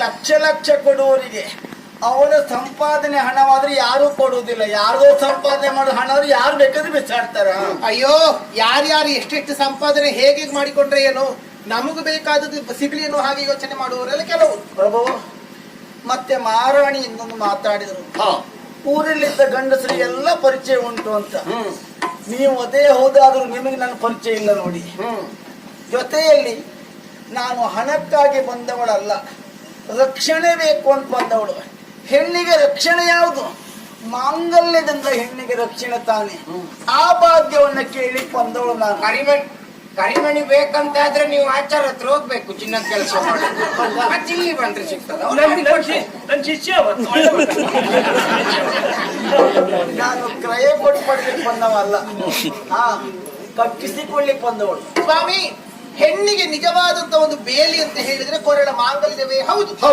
ಲಕ್ಷ ಲಕ್ಷ ಕೊಡುವವರಿಗೆ ಅವನ ಸಂಪಾದನೆ ಹಣವಾದ್ರೆ ಯಾರು ಕೊಡುವುದಿಲ್ಲ. ಯಾರೋ ಸಂಪಾದನೆ ಮಾಡೋ ಹಣವಾದ್ರೆ ಯಾರು ಬೇಕಾದ್ರೆ ಬಿಸಾಡ್ತಾರ. ಅಯ್ಯೋ, ಯಾರ್ಯಾರು ಎಷ್ಟೆಷ್ಟು ಸಂಪಾದನೆ ಹೇಗೆ ಮಾಡಿಕೊಂಡ್ರೆ ಏನು, ನಮಗೂ ಬೇಕಾದದ್ದು ಸಿಗ್ಲಿ ಅನ್ನೋ ಹಾಗೆ ಯೋಚನೆ ಮಾಡುವವರೆಲ್ಲ ಕೆಲವು. ಪ್ರಭು, ಮತ್ತೆ ಮಹಾರಾಣಿ ಇನ್ನೊಂದು ಮಾತಾಡಿದ್ರು, ಊರಲ್ಲಿದ್ದ ಗಂಡಸರು ಎಲ್ಲ ಪರಿಚಯ ಉಂಟು ಅಂತ. ನೀವು ಅದೇ ಹೋದಾದ್ರೂ ನಿಮಗೆ ನನ್ನ ಪರಿಚಯ ಇಲ್ಲ ನೋಡಿ. ಜೊತೆಯಲ್ಲಿ ನಾನು ಹಣಕ್ಕಾಗಿ ಬಂದವಳಲ್ಲ, ರಕ್ಷಣೆ ಬೇಕು ಅಂತ ಬಂದವಳು. ಹೆಣ್ಣಿಗೆ ರಕ್ಷಣೆ ಯಾವುದು? ಮಾಂಗಲ್ಯದಿಂದ ಹೆಣ್ಣಿಗೆ ರಕ್ಷಣೆ ತಾನೆ. ಆ ಭಾಗ್ಯವನ್ನ ಕೇಳಿ ಬಂದವಳು ನಾನು. ಕರಿಮಣಿ ಬೇಕಂತಾದ್ರೆ ನೀವು ಆಚಾರ ಹತ್ರ ಹೋಗ್ಬೇಕು, ಚಿನ್ನದ ಕೆಲಸ ಮಾಡಿ. ಇಲ್ಲಿ ಬಂದ್ರೆ ಸಿಗ್ತದ. ನಾನು ಕ್ರಯ ಕೊಟ್ಟು ಪಡ್ಲಿಕ್ಕೆ ಬಂದವಲ್ಲ, ಕಟ್ಟಿಸಿಕೊಳ್ಳಿಕ್ಕೆ ಬಂದವಳು. ಸ್ವಾಮಿ, ಹೆಣ್ಣಿಗೆ ನಿಜವಾದಂತ ಒಂದು ಬೇಲಿ ಅಂತ ಹೇಳಿದ್ರೆ ಕೊರಳ ಮಾಂಗಲ್ಯವೇ ಹೌದು.